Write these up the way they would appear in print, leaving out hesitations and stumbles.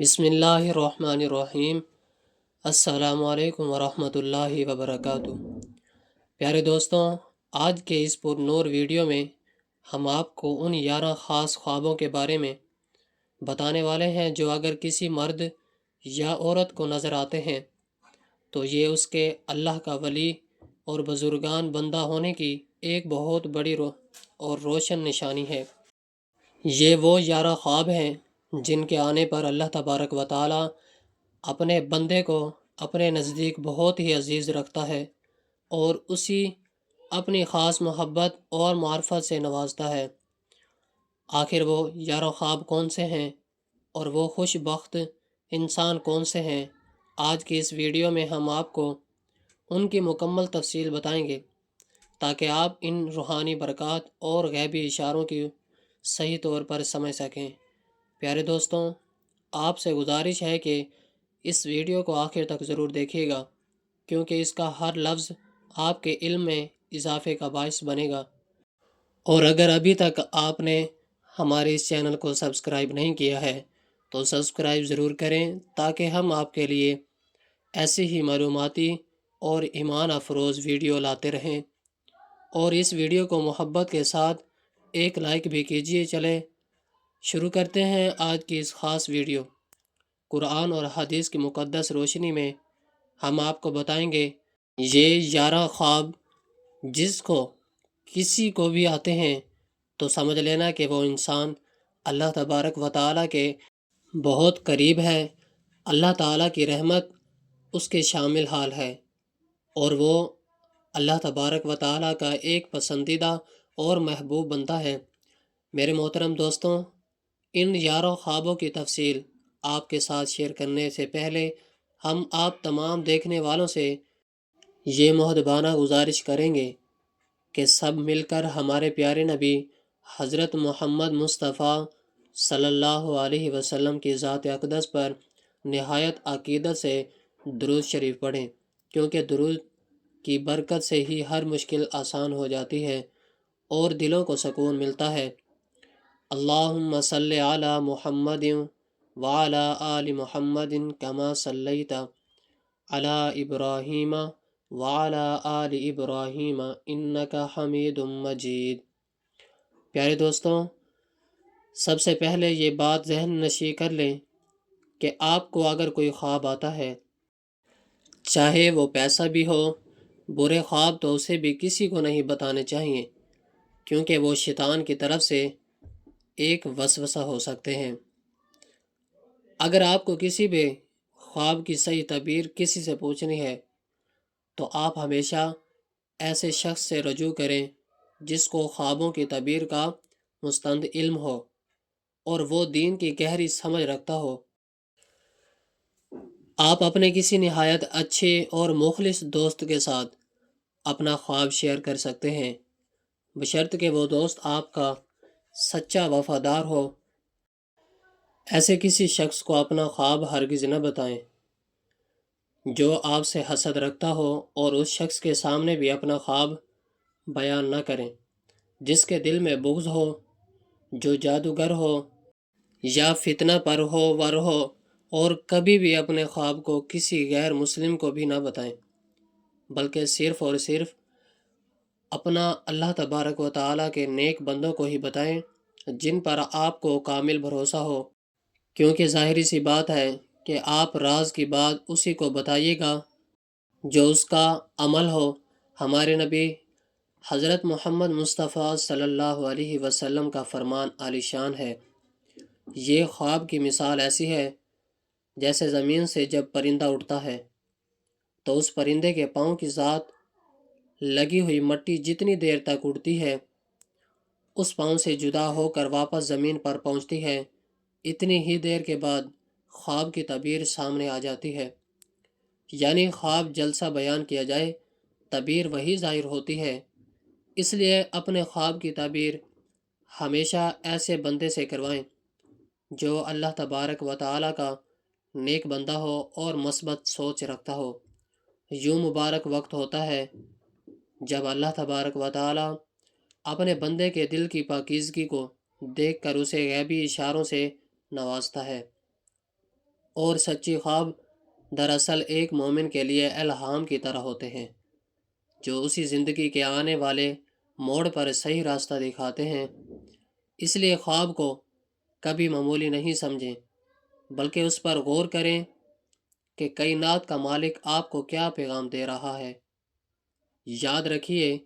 بسم اللہ الرحمن الرحیم۔ السلام علیکم ورحمۃ اللہ وبرکاتہ۔ پیارے دوستوں، آج کے اس پر نور ویڈیو میں ہم آپ کو ان 11 خاص خوابوں کے بارے میں بتانے والے ہیں جو اگر کسی مرد یا عورت کو نظر آتے ہیں تو یہ اس کے اللہ کا ولی اور بزرگان بندہ ہونے کی ایک بہت بڑی اور روشن نشانی ہے۔ یہ وہ 11 خواب ہیں جن کے آنے پر اللہ تبارک و تعالی اپنے بندے کو اپنے نزدیک بہت ہی عزیز رکھتا ہے اور اسی اپنی خاص محبت اور معرفت سے نوازتا ہے۔ آخر وہ 11 خواب کون سے ہیں اور وہ خوش بخت انسان کون سے ہیں؟ آج کی اس ویڈیو میں ہم آپ کو ان کی مکمل تفصیل بتائیں گے تاکہ آپ ان روحانی برکات اور غیبی اشاروں کی صحیح طور پر سمجھ سکیں۔ پیارے دوستوں، آپ سے گزارش ہے کہ اس ویڈیو کو آخر تک ضرور دیکھیے گا کیونکہ اس کا ہر لفظ آپ کے علم میں اضافے کا باعث بنے گا۔ اور اگر ابھی تک آپ نے ہمارے اس چینل کو سبسکرائب نہیں کیا ہے تو سبسکرائب ضرور کریں تاکہ ہم آپ کے لیے ایسی ہی معلوماتی اور ایمان افروز ویڈیو لاتے رہیں۔ اور اس ویڈیو کو محبت کے ساتھ ایک لائک بھی کیجیے۔ چلے شروع کرتے ہیں آج کی اس خاص ویڈیو۔ قرآن اور حدیث کی مقدس روشنی میں ہم آپ کو بتائیں گے یہ 11 خواب جس کو کسی کو بھی آتے ہیں تو سمجھ لینا کہ وہ انسان اللہ تبارک و تعالیٰ کے بہت قریب ہے، اللہ تعالیٰ کی رحمت اس کے شامل حال ہے اور وہ اللہ تبارک و تعالیٰ کا ایک پسندیدہ اور محبوب بندہ ہے۔ میرے محترم دوستوں، ان 11 خوابوں کی تفصیل آپ کے ساتھ شیئر کرنے سے پہلے ہم آپ تمام دیکھنے والوں سے یہ مؤدبانہ گزارش کریں گے کہ سب مل کر ہمارے پیارے نبی حضرت محمد مصطفیٰ صلی اللہ علیہ وسلم کی ذات اقدس پر نہایت عقیدت سے درود شریف پڑھیں، کیونکہ درود کی برکت سے ہی ہر مشکل آسان ہو جاتی ہے اور دلوں کو سکون ملتا ہے۔ اللہم صلی علی محمد وعلی آل محمد کما صلیت علی ابراہیم وعلی آل ابراہیم انک حمید مجید۔ پیارے دوستوں، سب سے پہلے یہ بات ذہن نشین کر لیں کہ آپ کو اگر کوئی خواب آتا ہے، چاہے وہ پیسہ بھی ہو، برے خواب تو اسے بھی کسی کو نہیں بتانے چاہیے کیونکہ وہ شیطان کی طرف سے ایک وسوسہ ہو سکتے ہیں۔ اگر آپ کو کسی بھی خواب کی صحیح تعبیر کسی سے پوچھنی ہے تو آپ ہمیشہ ایسے شخص سے رجوع کریں جس کو خوابوں کی تعبیر کا مستند علم ہو اور وہ دین کی گہری سمجھ رکھتا ہو۔ آپ اپنے کسی نہایت اچھے اور مخلص دوست کے ساتھ اپنا خواب شیئر کر سکتے ہیں، بشرط کہ وہ دوست آپ کا سچا وفادار ہو۔ ایسے کسی شخص کو اپنا خواب ہرگز نہ بتائیں جو آپ سے حسد رکھتا ہو، اور اس شخص کے سامنے بھی اپنا خواب بیان نہ کریں جس کے دل میں بغض ہو، جو جادوگر ہو یا فتنہ پرور ہو، اور کبھی بھی اپنے خواب کو کسی غیر مسلم کو بھی نہ بتائیں بلکہ صرف اور صرف اپنا اللہ تبارک و تعالیٰ کے نیک بندوں کو ہی بتائیں جن پر آپ کو کامل بھروسہ ہو، کیونکہ ظاہری سی بات ہے کہ آپ راز کی بات اسی کو بتائیے گا جو اس کا عمل ہو۔ ہمارے نبی حضرت محمد مصطفیٰ صلی اللہ علیہ وسلم کا فرمان عالی شان ہے۔ یہ خواب کی مثال ایسی ہے جیسے زمین سے جب پرندہ اٹھتا ہے تو اس پرندے کے پاؤں کی ذات لگی ہوئی مٹی جتنی دیر تک اڑتی ہے اس پاؤں سے جدا ہو کر واپس زمین پر پہنچتی ہے، اتنی ہی دیر کے بعد خواب کی تعبیر سامنے آ جاتی ہے۔ یعنی خواب جلسہ بیان کیا جائے، تعبیر وہی ظاہر ہوتی ہے۔ اس لیے اپنے خواب کی تعبیر ہمیشہ ایسے بندے سے کروائیں جو اللہ تبارک و تعالیٰ کا نیک بندہ ہو اور مثبت سوچ رکھتا ہو۔ یوں مبارک وقت ہوتا ہے جب اللہ تبارک و تعالیٰ اپنے بندے کے دل کی پاکیزگی کو دیکھ کر اسے غیبی اشاروں سے نوازتا ہے۔ اور سچی خواب دراصل ایک مومن کے لیے الہام کی طرح ہوتے ہیں، جو اسی زندگی کے آنے والے موڑ پر صحیح راستہ دکھاتے ہیں۔ اس لیے خواب کو کبھی معمولی نہیں سمجھیں، بلکہ اس پر غور کریں کہ کائنات کا مالک آپ کو کیا پیغام دے رہا ہے۔ یاد رکھیے،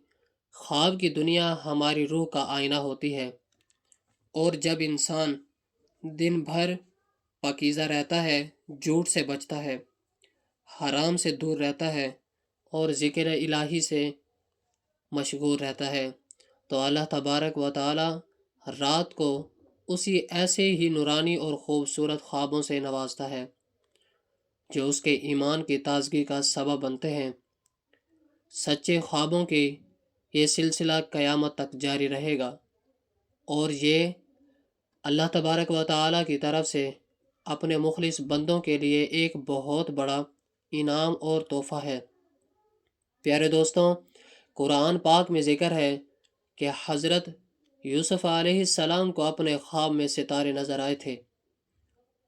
خواب کی دنیا ہماری روح کا آئینہ ہوتی ہے، اور جب انسان دن بھر پاکیزہ رہتا ہے، جھوٹ سے بچتا ہے، حرام سے دور رہتا ہے اور ذکر الہی سے مشغول رہتا ہے، تو اللہ تبارک و تعالی رات کو اسی ایسے ہی نورانی اور خوبصورت خوابوں سے نوازتا ہے جو اس کے ایمان کی تازگی کا سبب بنتے ہیں۔ سچے خوابوں کی یہ سلسلہ قیامت تک جاری رہے گا، اور یہ اللہ تبارک و تعالی کی طرف سے اپنے مخلص بندوں کے لیے ایک بہت بڑا انعام اور تحفہ ہے۔ پیارے دوستوں، قرآن پاک میں ذکر ہے کہ حضرت یوسف علیہ السلام کو اپنے خواب میں ستارے نظر آئے تھے،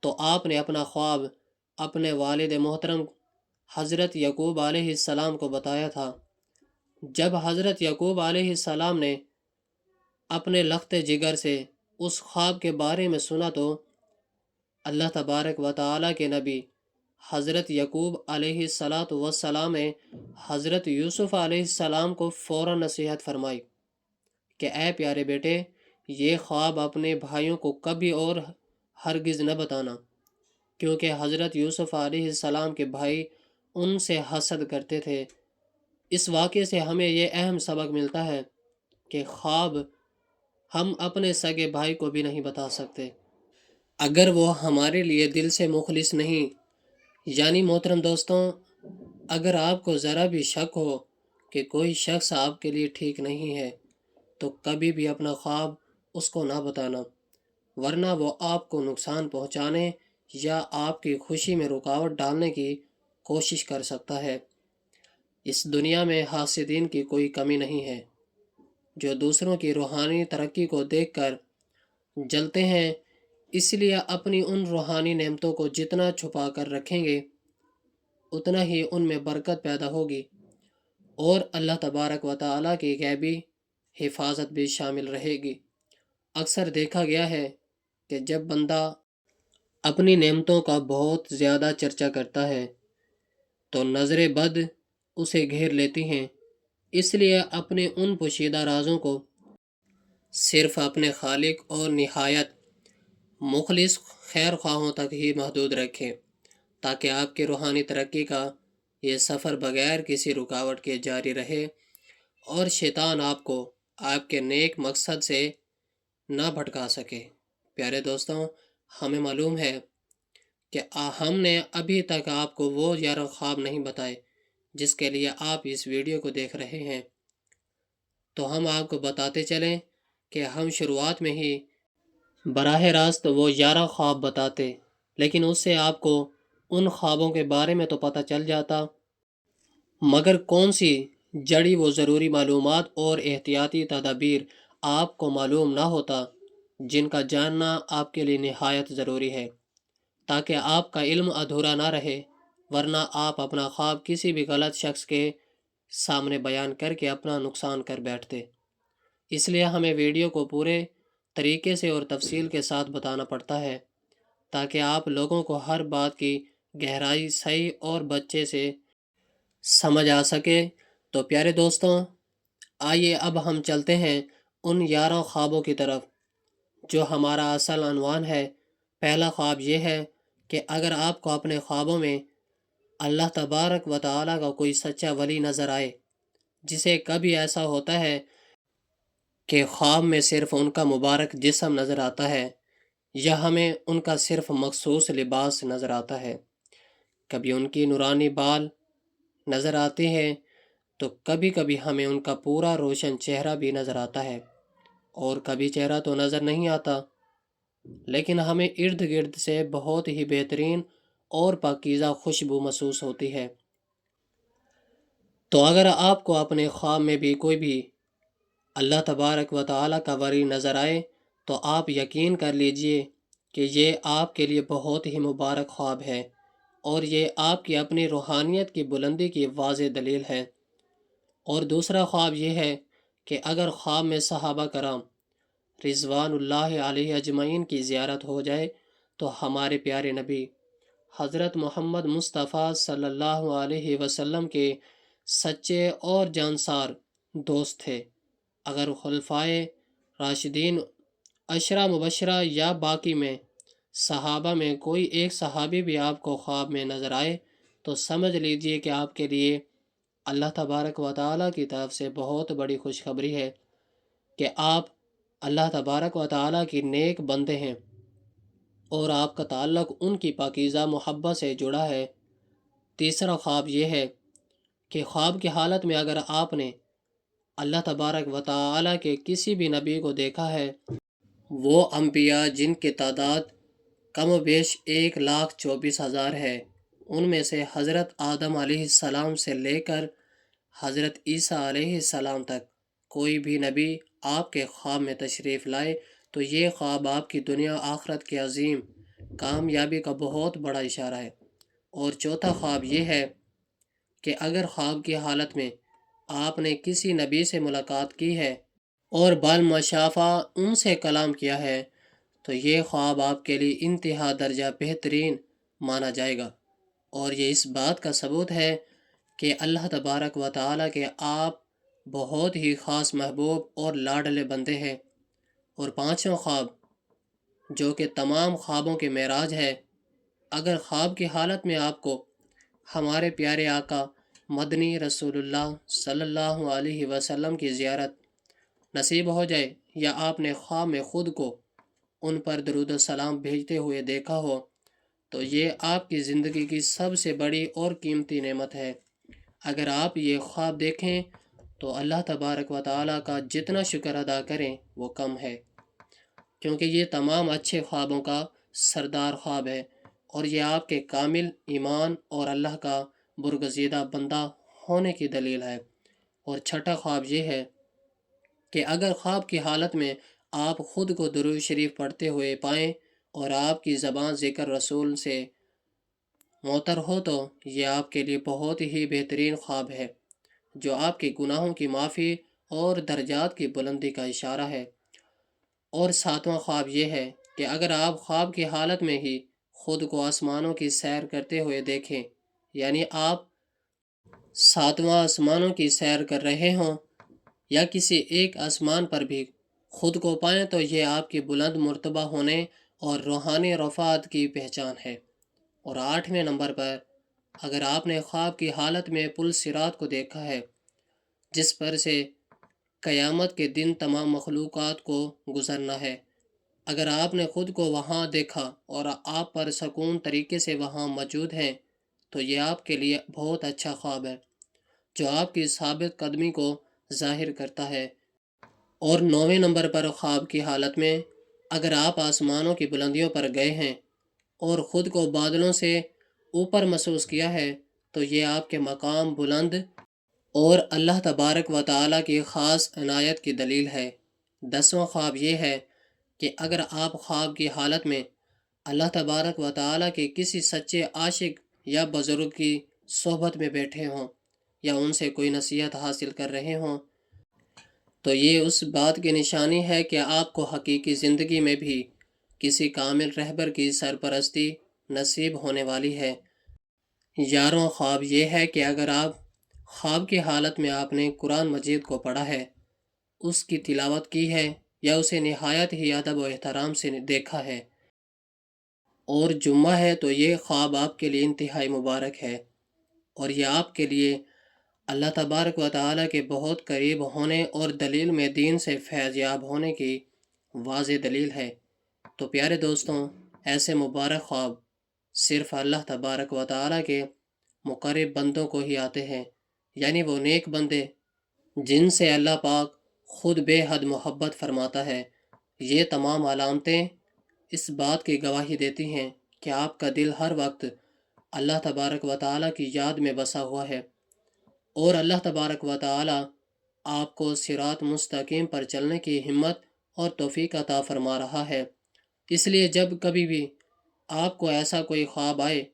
تو آپ نے اپنا خواب اپنے والد محترم حضرت یعقوب علیہ السلام کو بتایا تھا۔ جب حضرت یعقوب علیہ السلام نے اپنے لخت جگر سے اس خواب کے بارے میں سنا تو اللہ تبارک و تعالیٰ کے نبی حضرت یعقوب علیہ السلام نے حضرت یوسف علیہ السلام کو فوراً نصیحت فرمائی کہ اے پیارے بیٹے، یہ خواب اپنے بھائیوں کو کبھی اور ہرگز نہ بتانا، کیونکہ حضرت یوسف علیہ السلام کے بھائی ان سے حسد کرتے تھے۔ اس واقعے سے ہمیں یہ اہم سبق ملتا ہے کہ خواب ہم اپنے سگے بھائی کو بھی نہیں بتا سکتے اگر وہ ہمارے لیے دل سے مخلص نہیں۔ یعنی محترم دوستوں، اگر آپ کو ذرا بھی شک ہو کہ کوئی شخص آپ کے لیے ٹھیک نہیں ہے تو کبھی بھی اپنا خواب اس کو نہ بتانا، ورنہ وہ آپ کو نقصان پہنچانے یا آپ کی خوشی میں رکاوٹ ڈالنے کی کوشش کر سکتا ہے۔ اس دنیا میں حاسدین کی کوئی کمی نہیں ہے، جو دوسروں کی روحانی ترقی کو دیکھ کر جلتے ہیں۔ اس لیے اپنی ان روحانی نعمتوں کو جتنا چھپا کر رکھیں گے، اتنا ہی ان میں برکت پیدا ہوگی، اور اللہ تبارک و تعالیٰ کی غیبی حفاظت بھی شامل رہے گی۔ اکثر دیکھا گیا ہے کہ جب بندہ اپنی نعمتوں کا بہت زیادہ چرچا کرتا ہے تو نظر بد اسے گھیر لیتی ہیں۔ اس لیے اپنے ان پوشیدہ رازوں کو صرف اپنے خالق اور نہایت مخلص خیر خواہوں تک ہی محدود رکھیں، تاکہ آپ کی روحانی ترقی کا یہ سفر بغیر کسی رکاوٹ کے جاری رہے اور شیطان آپ کو آپ کے نیک مقصد سے نہ بھٹکا سکے۔ پیارے دوستوں، ہمیں معلوم ہے کہ ہم نے ابھی تک آپ کو وہ 11 خواب نہیں بتائے جس کے لیے آپ اس ویڈیو کو دیکھ رہے ہیں، تو ہم آپ کو بتاتے چلیں کہ ہم شروعات میں ہی براہ راست وہ 11 خواب بتاتے، لیکن اس سے آپ کو ان خوابوں کے بارے میں تو پتہ چل جاتا، مگر کون سی جڑی وہ ضروری معلومات اور احتیاطی تدابیر آپ کو معلوم نہ ہوتا، جن کا جاننا آپ کے لیے نہایت ضروری ہے، تاکہ آپ کا علم ادھورا نہ رہے، ورنہ آپ اپنا خواب کسی بھی غلط شخص کے سامنے بیان کر کے اپنا نقصان کر بیٹھتے۔ اس لیے ہمیں ویڈیو کو پورے طریقے سے اور تفصیل کے ساتھ بتانا پڑتا ہے، تاکہ آپ لوگوں کو ہر بات کی گہرائی صحیح اور بچے سے سمجھ آ سکے۔ تو پیارے دوستوں، آئیے اب ہم چلتے ہیں ان 11 خوابوں کی طرف جو ہمارا اصل عنوان ہے۔ پہلا خواب یہ ہے کہ اگر آپ کو اپنے خوابوں میں اللہ تبارک و تعالیٰ کا کوئی سچا ولی نظر آئے، جسے کبھی ایسا ہوتا ہے کہ خواب میں صرف ان کا مبارک جسم نظر آتا ہے، یا ہمیں ان کا صرف مخصوص لباس نظر آتا ہے، کبھی ان کی نورانی بال نظر آتے ہیں، تو کبھی کبھی ہمیں ان کا پورا روشن چہرہ بھی نظر آتا ہے، اور کبھی چہرہ تو نظر نہیں آتا لیکن ہمیں ارد گرد سے بہت ہی بہترین اور پاکیزہ خوشبو محسوس ہوتی ہے۔ تو اگر آپ کو اپنے خواب میں بھی کوئی بھی اللہ تبارک و تعالیٰ کا ولی نظر آئے تو آپ یقین کر لیجئے کہ یہ آپ کے لیے بہت ہی مبارک خواب ہے، اور یہ آپ کی اپنی روحانیت کی بلندی کی واضح دلیل ہے۔ اور دوسرا خواب یہ ہے کہ اگر خواب میں صحابہ کرام رضوان اللہ علیہ اجمعین کی زیارت ہو جائے تو ہمارے پیارے نبی حضرت محمد مصطفیٰ صلی اللہ علیہ وسلم کے سچے اور جانسار دوست تھے۔ اگر خلفائے راشدین، عشرہ مبشرہ یا باقی میں صحابہ میں کوئی ایک صحابی بھی آپ کو خواب میں نظر آئے تو سمجھ لیجئے کہ آپ کے لیے اللہ تبارک و تعالیٰ کی طرف سے بہت بڑی خوشخبری ہے کہ آپ اللہ تبارک و تعالیٰ کی نیک بندے ہیں، اور آپ کا تعلق ان کی پاکیزہ محبت سے جڑا ہے۔ تیسرا خواب یہ ہے کہ خواب کی حالت میں اگر آپ نے اللہ تبارک و تعالیٰ کے کسی بھی نبی کو دیکھا ہے، وہ انبیاء جن کی تعداد کم و بیش 1,24,000 ہے، ان میں سے حضرت آدم علیہ السلام سے لے کر حضرت عیسیٰ علیہ السلام تک کوئی بھی نبی آپ کے خواب میں تشریف لائے تو یہ خواب آپ کی دنیا آخرت کے عظیم کامیابی کا بہت بڑا اشارہ ہے۔ اور چوتھا خواب یہ ہے کہ اگر خواب کی حالت میں آپ نے کسی نبی سے ملاقات کی ہے اور بالمشافہ ان سے کلام کیا ہے تو یہ خواب آپ کے لیے انتہا درجہ بہترین مانا جائے گا، اور یہ اس بات کا ثبوت ہے کہ اللہ تبارک و تعالیٰ کے آپ بہت ہی خاص محبوب اور لاڈلے بندے ہیں۔ اور پانچواں خواب جو کہ تمام خوابوں کے معراج ہے، اگر خواب کی حالت میں آپ کو ہمارے پیارے آقا مدنی رسول اللہ صلی اللہ علیہ وسلم کی زیارت نصیب ہو جائے، یا آپ نے خواب میں خود کو ان پر درود و سلام بھیجتے ہوئے دیکھا ہو، تو یہ آپ کی زندگی کی سب سے بڑی اور قیمتی نعمت ہے۔ اگر آپ یہ خواب دیکھیں تو اللہ تبارک و تعالیٰ کا جتنا شکر ادا کریں وہ کم ہے، کیونکہ یہ تمام اچھے خوابوں کا سردار خواب ہے، اور یہ آپ کے کامل ایمان اور اللہ کا برگزیدہ بندہ ہونے کی دلیل ہے۔ اور چھٹا خواب یہ ہے کہ اگر خواب کی حالت میں آپ خود کو درود شریف پڑھتے ہوئے پائیں اور آپ کی زبان ذکر رسول سے معطر ہو تو یہ آپ کے لیے بہت ہی بہترین خواب ہے، جو آپ کے گناہوں کی معافی اور درجات کی بلندی کا اشارہ ہے۔ اور ساتواں خواب یہ ہے کہ اگر آپ خواب کی حالت میں ہی خود کو آسمانوں کی سیر کرتے ہوئے دیکھیں، یعنی آپ ساتواں آسمانوں کی سیر کر رہے ہوں یا کسی ایک آسمان پر بھی خود کو پائیں تو یہ آپ کی بلند مرتبہ ہونے اور روحانی رفعت کی پہچان ہے۔ اور 8ویں نمبر پر اگر آپ نے خواب کی حالت میں پل صراط کو دیکھا ہے، جس پر سے قیامت کے دن تمام مخلوقات کو گزرنا ہے، اگر آپ نے خود کو وہاں دیکھا اور آپ پر سکون طریقے سے وہاں موجود ہیں تو یہ آپ کے لیے بہت اچھا خواب ہے، جو آپ کی ثابت قدمی کو ظاہر کرتا ہے۔ اور 9ویں نمبر پر خواب کی حالت میں اگر آپ آسمانوں کی بلندیوں پر گئے ہیں اور خود کو بادلوں سے اوپر محسوس کیا ہے تو یہ آپ کے مقام بلند اور اللہ تبارک و تعالیٰ کی خاص عنایت کی دلیل ہے۔ 10واں خواب یہ ہے کہ اگر آپ خواب کی حالت میں اللہ تبارک و تعالیٰ کے کسی سچے عاشق یا بزرگ کی صحبت میں بیٹھے ہوں یا ان سے کوئی نصیحت حاصل کر رہے ہوں تو یہ اس بات کی نشانی ہے کہ آپ کو حقیقی زندگی میں بھی کسی کامل رہبر کی سرپرستی نصیب ہونے والی ہے۔ 11واں خواب یہ ہے کہ اگر آپ خواب کی حالت میں آپ نے قرآن مجید کو پڑھا ہے، اس کی تلاوت کی ہے یا اسے نہایت ہی ادب و احترام سے دیکھا ہے اور جمعہ ہے تو یہ خواب آپ کے لیے انتہائی مبارک ہے، اور یہ آپ کے لیے اللہ تبارک و تعالیٰ کے بہت قریب ہونے اور دلیل میں دین سے فیض یاب ہونے کی واضح دلیل ہے۔ تو پیارے دوستوں، ایسے مبارک خواب صرف اللہ تبارک و تعالیٰ کے مقرب بندوں کو ہی آتے ہیں، یعنی وہ نیک بندے جن سے اللہ پاک خود بے حد محبت فرماتا ہے۔ یہ تمام علامتیں اس بات کی گواہی دیتی ہیں کہ آپ کا دل ہر وقت اللہ تبارک و تعالیٰ کی یاد میں بسا ہوا ہے، اور اللہ تبارک و تعالیٰ آپ کو صراط مستقیم پر چلنے کی ہمت اور توفیق عطا فرما رہا ہے۔ اس لیے جب کبھی بھی آپ کو ایسا کوئی خواب آئے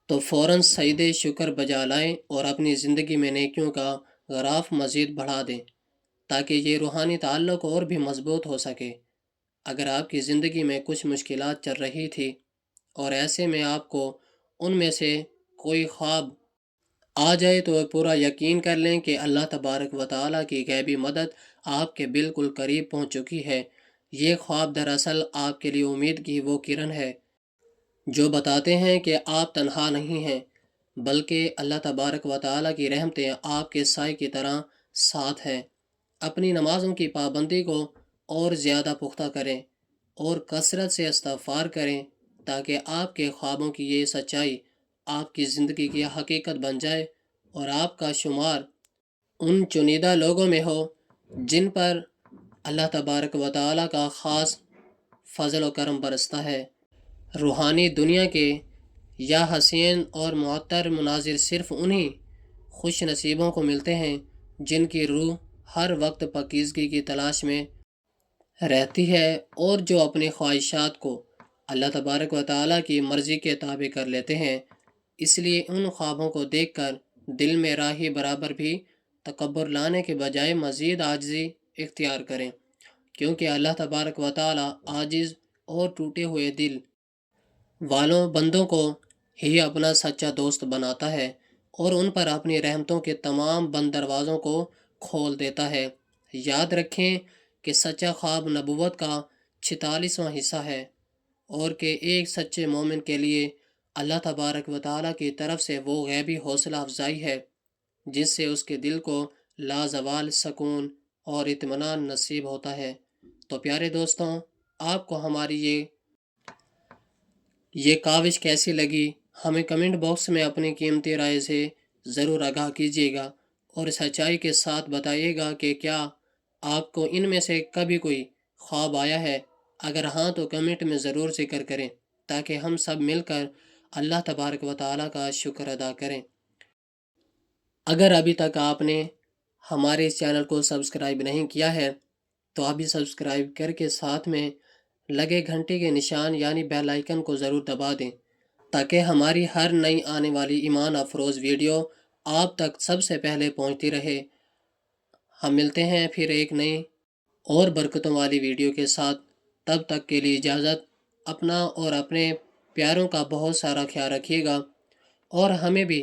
تو فوراً سجدہ شکر بجا لائیں اور اپنی زندگی میں نیکیوں کا غراف مزید بڑھا دیں تاکہ یہ روحانی تعلق اور بھی مضبوط ہو سکے۔ اگر آپ کی زندگی میں کچھ مشکلات چل رہی تھی اور ایسے میں آپ کو ان میں سے کوئی خواب آ جائے تو پورا یقین کر لیں کہ اللہ تبارک و تعالیٰ کی غیبی مدد آپ کے بالکل قریب پہنچ چکی ہے۔ یہ خواب دراصل آپ کے لیے امید کی وہ کرن ہے جو بتاتے ہیں کہ آپ تنہا نہیں ہیں، بلکہ اللہ تبارک و تعالیٰ کی رحمتیں آپ کے سائے کی طرح ساتھ ہیں۔ اپنی نمازوں کی پابندی کو اور زیادہ پختہ کریں اور کثرت سے استغفار کریں تاکہ آپ کے خوابوں کی یہ سچائی آپ کی زندگی کی حقیقت بن جائے اور آپ کا شمار ان چنیدہ لوگوں میں ہو جن پر اللہ تبارک و تعالیٰ کا خاص فضل و کرم برستا ہے۔ روحانی دنیا کے یا حسین اور معطر مناظر صرف انہی خوش نصیبوں کو ملتے ہیں جن کی روح ہر وقت پاکیزگی کی تلاش میں رہتی ہے اور جو اپنی خواہشات کو اللہ تبارک و تعالیٰ کی مرضی کے تابع کر لیتے ہیں۔ اس لیے ان خوابوں کو دیکھ کر دل میں راہی برابر بھی تکبر لانے کے بجائے مزید عاجزی اختیار کریں، کیونکہ اللہ تبارک و تعالیٰ عاجز اور ٹوٹے ہوئے دل والوں بندوں کو ہی اپنا سچا دوست بناتا ہے اور ان پر اپنی رحمتوں کے تمام بند دروازوں کو کھول دیتا ہے۔ یاد رکھیں کہ سچا خواب نبوت کا 46واں حصہ ہے اور کہ ایک سچے مومن کے لیے اللہ تبارک و تعالیٰ کی طرف سے وہ غیبی حوصلہ افزائی ہے جس سے اس کے دل کو لازوال سکون اور اطمینان نصیب ہوتا ہے۔ تو پیارے دوستوں، آپ کو ہماری یہ کاوش کیسی لگی؟ ہمیں کمنٹ باکس میں اپنی قیمتی رائے سے ضرور آگاہ کیجیے گا اور سچائی کے ساتھ بتائیے گا کہ کیا آپ کو ان میں سے کبھی کوئی خواب آیا ہے؟ اگر ہاں تو کمنٹ میں ضرور ذکر کریں تاکہ ہم سب مل کر اللہ تبارک و تعالیٰ کا شکر ادا کریں۔ اگر ابھی تک آپ نے ہمارے اس چینل کو سبسکرائب نہیں کیا ہے تو ابھی سبسکرائب کر کے ساتھ میں لگے گھنٹی کے نشان یعنی بیل آئیکن کو ضرور دبا دیں تاکہ ہماری ہر نئی آنے والی ایمان افروز ویڈیو آپ تک سب سے پہلے پہنچتی رہے۔ ہم ملتے ہیں پھر ایک نئی اور برکتوں والی ویڈیو کے ساتھ، تب تک کے لیے اجازت۔ اپنا اور اپنے پیاروں کا بہت سارا خیال رکھیے گا اور ہمیں بھی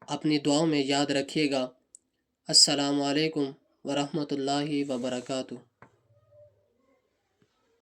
اپنی دعاؤں میں یاد رکھیے گا۔ السلام علیکم ورحمۃ اللہ وبرکاتہ۔